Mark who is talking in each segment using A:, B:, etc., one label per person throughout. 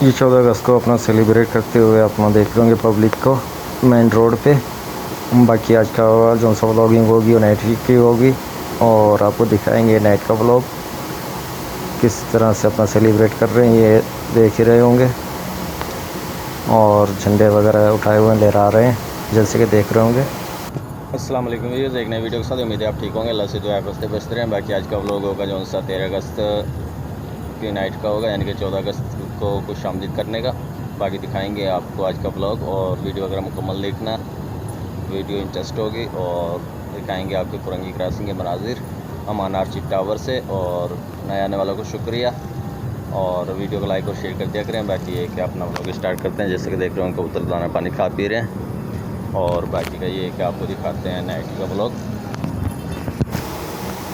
A: ये 14 अगस्त को अपना सेलिब्रेट करते हुए अपना देख रहे होंगे पब्लिक को मेन रोड पे। बाकी आज का जो सा व्लॉगिंग होगी वो नाइट की होगी और आपको दिखाएंगे नाइट का व्लॉग किस तरह से अपना सेलिब्रेट कर रहे हैं, ये देख ही रहे होंगे। और झंडे वगैरह उठाए हुए लहरा रहे हैं जैसे कि देख रहे होंगे।
B: अस्सलाम वालेकुम व्यूअर्स, एक नई वीडियो के साथ उम्मीद है आप ठीक होंगे। अल्लाह से दुआ है बसते बसते रहें। बाकी आज का व्लॉग होगा जो 13 अगस्त की नाइट का होगा, यानी कि 14 अगस्त को कुछ शामदीद करने का। बाकी दिखाएंगे आपको आज का व्लॉग और वीडियो अगर मुकम्मल देखना वीडियो इंटरेस्ट होगी और दिखाएंगे आपके कुरंगी क्रॉसिंग के मनाजिर अमान आर्चिड टावर से। और नए आने वालों को शुक्रिया और वीडियो को लाइक और शेयर कर दिया करें। बाकी ये कि अपना व्लॉग स्टार्ट करते हैं। जैसे कि देख रहे हो कबूतर दाना पानी खा पी रहे हैं और बाकी का ये कि आपको दिखाते हैं नाइट का vlog.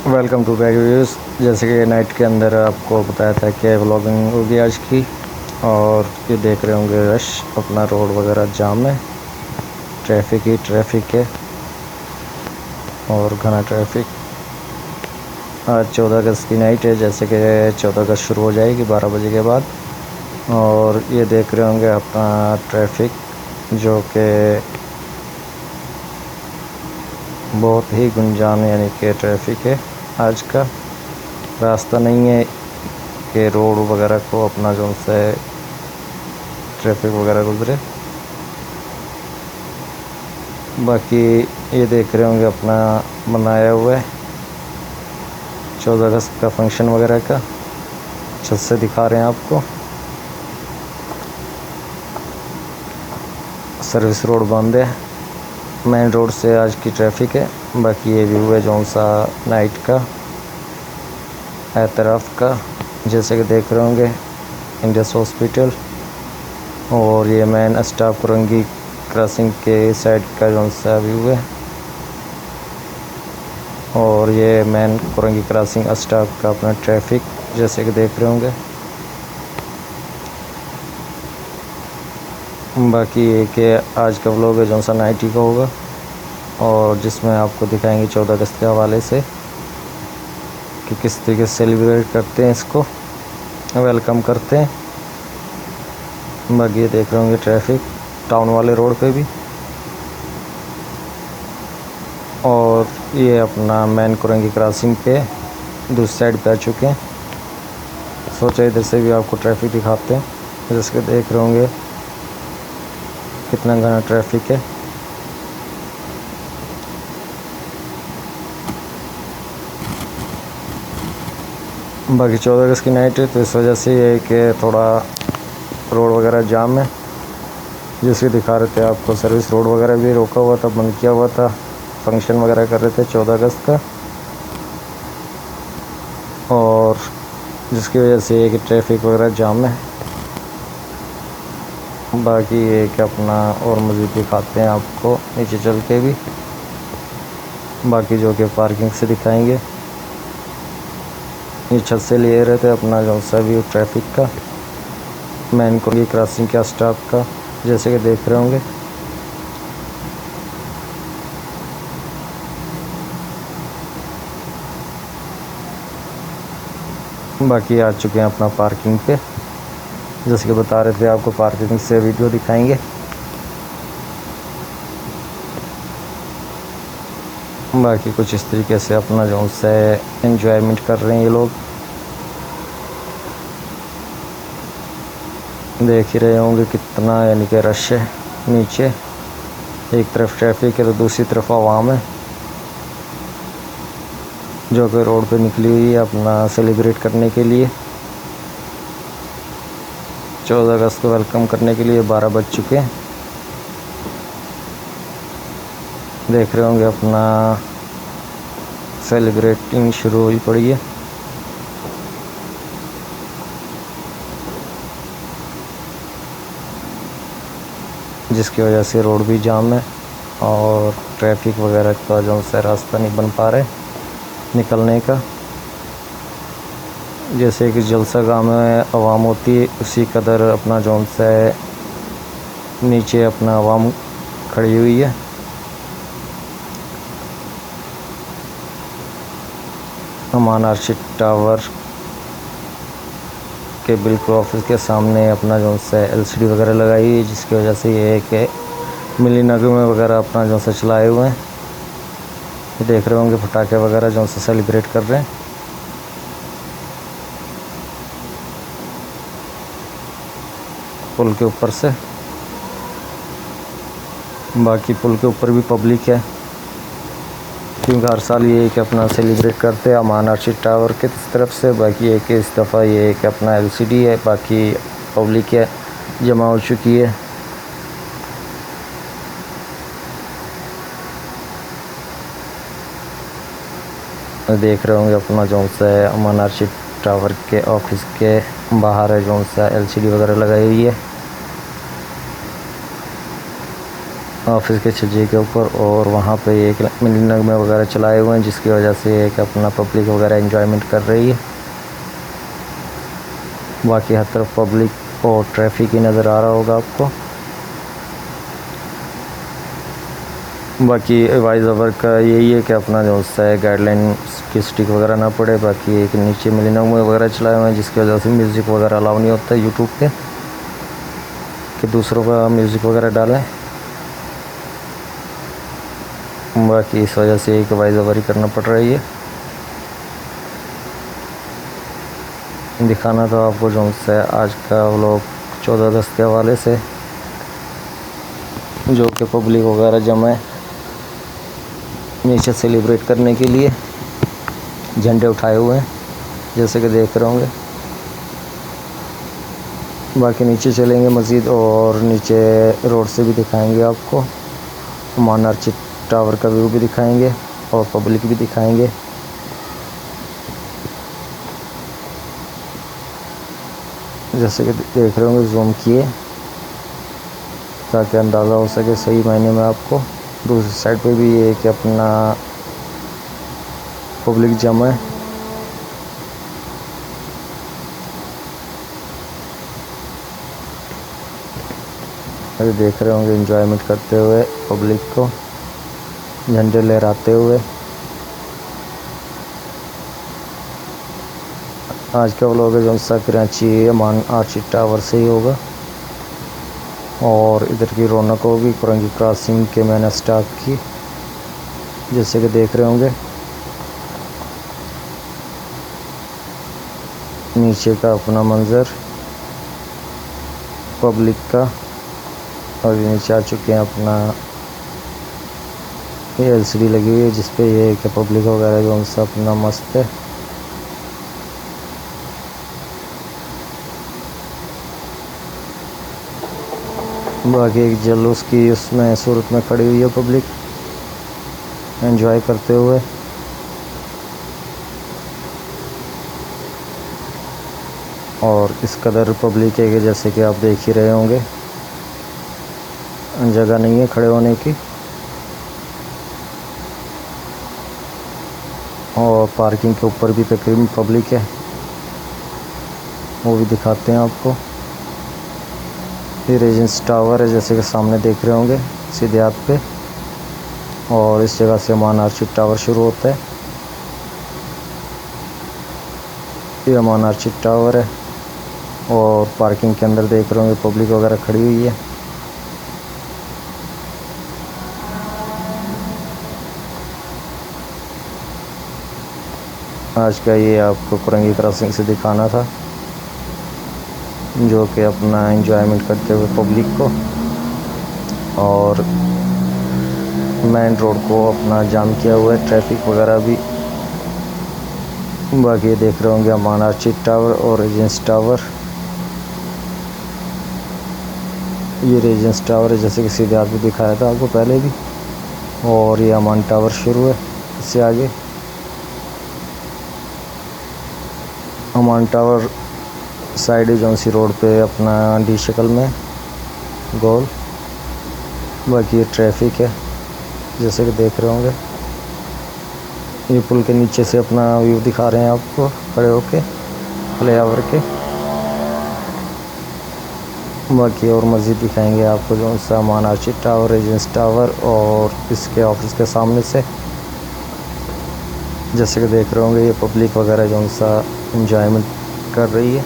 A: Welcome to back views. जैसे कि नाइट के अंदर आपको बताया था कि व्लॉगिंग होगी आज की। और ये देख रहे होंगे रश, अपना रोड वगैरह जाम है, ट्रैफिक है और घना ट्रैफिक। आज 14 अगस्त की नाइट है, जैसे कि 14 अगस्त शुरू हो जाएगी 12 बजे के बाद। और ये देख रहे होंगे अपना ट्रैफिक जो कि बहुत ही गुंजान यानी कि ट्रैफिक है। आज का रास्ता नहीं है कि रोड वगैरह को अपना जो से ट्रैफिक वगैरह गुजरे। बाकी ये देख रहे होंगे अपना बनाया हुआ है 14 अगस्त का फंक्शन वगैरह का, छत से दिखा रहे हैं आपको। सर्विस रोड बंद है, मेन रोड से आज की ट्रैफिक है। बाकी ये व्यू है जो सा नाइट का एतराफ़ का, जैसे कि देख रहे होंगे इंडस हॉस्पिटल। और ये मेन स्टाफ कुरंगी क्रॉसिंग के साइड का जो सा व्यू है। और ये मेन कुरंगी क्रॉसिंग स्टाफ का अपना ट्रैफिक जैसे कि देख रहे होंगे। बाकी ये कि आज का व्लॉग है जो सा नाइट ही का होगा और जिसमें आपको दिखाएंगे 14 अगस्त के हवाले से कि किस तरीके से सेलिब्रेट करते हैं, इसको वेलकम करते हैं। बाकी ये देख रहे होंगे ट्रैफिक टाउन वाले रोड पे भी। और ये अपना मेन कुरंगी क्रॉसिंग पे दूसरी साइड पे आ चुके हैं। सोचा इधर से भी आपको ट्रैफिक दिखाते हैं। जैसे कि देख रहे होंगे कितना घना ट्रैफिक है। बाकी 14 अगस्त की नाइट है तो इस वजह से ये है कि थोड़ा रोड वगैरह जाम है। जैसे दिखा रहे थे आपको सर्विस रोड वगैरह भी रोका हुआ था, बंद किया हुआ था, फंक्शन वगैरह कर रहे थे 14 अगस्त का। और जिसकी वजह से ये कि ट्रैफिक वगैरह जाम है। बाकी ये कि अपना और मज़ीद दिखाते हैं आपको नीचे चल के भी, बाकी जो कि पार्किंग से दिखाएंगे। ये छत से लिए रहे थे अपना जो सा व्यू ट्रैफिक का, मेन कुरंगी क्रॉसिंग का स्टाफ का, जैसे कि देख रहे होंगे। बाकी आ चुके हैं अपना पार्किंग पे, जैसे कि बता रहे थे आपको पार्किंग से वीडियो दिखाएंगे। बाकी कुछ इस तरीके से अपना जो से एंजॉयमेंट कर रहे हैं ये लोग, देख ही रहे होंगे कितना यानी कि रश है। नीचे एक तरफ ट्रैफिक है तो दूसरी तरफ आवाम है जो कि रोड पे निकली हुई है अपना सेलिब्रेट करने के लिए। 14 अगस्त को वेलकम करने के लिए 12 बज चुके हैं। देख रहे होंगे अपना सेलिब्रेटिंग शुरू हुई पड़ी है। जिसकी वजह से रोड भी जाम है और ट्रैफिक वगैरह का जो सा रास्ता नहीं बन पा रहे निकलने का। जैसे कि जलसा गाँव में आवाम होती है उसी कदर अपना जो सा नीचे अपना आवाम खड़ी हुई है। अमान आर्चिड टावर के बिल्कुल ऑफिस के सामने अपना जो सा LCD वगैरह लगाई हुई है, जिसकी वजह से ये है कि मिली नगमे वगैरह अपना जो सा चलाए हुए हैं। ये देख रहे होंगे पटाखे वगैरह जो सा सेलिब्रेट कर रहे हैं। पुल के ऊपर से, बाकी पुल के ऊपर भी पब्लिक है, क्योंकि हर साल ये कि अपना सेलिब्रेट करते हैं अमान अर्शिद टावर की तरफ से। बाकी एक इस दफ़ा ये कि अपना LCD है, बाकी पब्लिक है जमा हो चुकी है। देख रहे होंगे अपना जो सा है अमान अर्शिद टावर के ऑफिस के बाहर है जो सा LCD वगैरह लगाई हुई है ऑफिस के छज्जे के ऊपर, और वहाँ पे एक मिनी नगमे वगैरह चलाए हुए हैं, जिसकी वजह से एक अपना पब्लिक वगैरह एंजॉयमेंट कर रही है। बाकी हर तरफ पब्लिक और ट्रैफिक ही नज़र आ रहा होगा आपको। बाकी वाइज ओवर का यही है कि अपना जो है गाइडलाइन की स्टिक वगैरह ना पड़े। बाकी एक नीचे मिनी नगमे वगैरह चलाए हुए हैं, जिसकी वजह से म्यूज़िक वगैरह अलाउ नहीं होता है यूट्यूब पे कि दूसरों का म्यूज़िक वगैरह डालें। बाकी इस वजह से एक वाइज ओवर ही करना पड़ रही है। दिखाना था आपको जो है आज का व्लॉग 14 अगस्त के हवाले से, जो कि पब्लिक वगैरह जमा है नीचे सेलिब्रेट करने के लिए, झंडे उठाए हुए हैं जैसे कि देख रहे होंगे। बाकी नीचे चलेंगे मज़ीद और नीचे रोड से भी दिखाएंगे आपको, अमान अर्शिद टावर का व्यू भी दिखाएंगे और पब्लिक भी दिखाएंगे। जैसे कि देख रहे होंगे, जूम किए ताकि अंदाज़ा हो सके सही मायने में आपको। दूसरी साइड पे भी ये कि अपना पब्लिक जमा है। अभी देख रहे होंगे एंजॉयमेंट करते हुए पब्लिक को, झंडे लहराते हुए। आज का व्लॉग है जो सा कराची अमान अर्शिद टावर से ही होगा, और इधर की रौनक होगी कुरंगी क्रॉसिंग के मेन स्टॉप की, जैसे कि देख रहे होंगे। नीचे का अपना मंज़र पब्लिक का, और नीचे आ चुके हैं अपना ये LCD लगी हुई है, जिसपे ये कि पब्लिक वगैरह जो सा अपना मस्त है। बाकी एक जुलूस की उसमें सूरत में खड़ी हुई है पब्लिक एंजॉय करते हुए। और इस कदर पब्लिक है कि जैसे कि आप देख ही रहे होंगे, जगह नहीं है खड़े होने की, और पार्किंग के ऊपर भी तकरीबन पब्लिक है, वो भी दिखाते हैं आपको। ये रेजेंस टावर है जैसे कि सामने देख रहे होंगे सीधे हाथ पे, और इस जगह से अमान अर्शिद टावर शुरू होता है। ये अमान अर्शिद टावर है, और पार्किंग के अंदर देख रहे होंगे पब्लिक वगैरह खड़ी हुई है। आज का ये आपको कुरंगी क्रॉसिंग से दिखाना था, जो कि अपना एंजॉयमेंट करते हुए पब्लिक को, और मेन रोड को अपना जाम किया हुआ है, ट्रैफिक वगैरह भी। बाकी ये देख रहे होंगे अमान अर्शिद टावर और रेजेंस टावर। ये रेजेंस टावर है जैसे कि सीधे आपको दिखाया था आपको पहले भी, और ये अमान टावर शुरू है इससे आगे। अमान टावर साइड जो सी रोड पे अपना डी शक्ल में गोल। बाकी ये ट्रैफिक है जैसे कि देख रहे होंगे। ये पुल के नीचे से अपना व्यू दिखा रहे हैं आपको खड़े होके फ्लाईओवर के। बाकी और मज़ीद दिखाएंगे आपको जो सा अमान अर्शिद टावर, रेजेंस टावर और इसके ऑफिस के सामने से। जैसे कि देख रहे होंगे ये पब्लिक वगैरह जो सा एंजॉयमेंट कर रही है।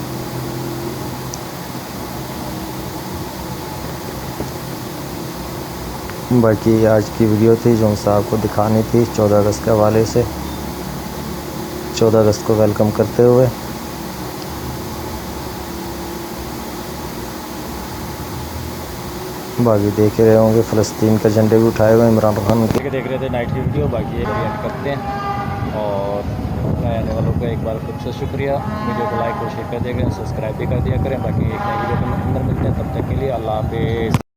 A: बाकी आज की वीडियो थी जो सा आपको दिखानी थी 14 अगस्त के हवाले से, 14 अगस्त को वेलकम करते हुए। बाकी देख रहे होंगे फ़लस्तीन का झंडे भी उठाए हुए इमरान खान के। देख रहे थे नाइट की वीडियो, बाकी ये एंड करते हैं। और नए आने वालों को एक बार फिर से शुक्रिया। वीडियो को लाइक और शेयर कर दिया करें, सब्सक्राइब भी कर दिया करें। बाकी एक नई वीडियो के अंदर मिलते हैं, तब तक के लिए अल्लाह हाफिज़।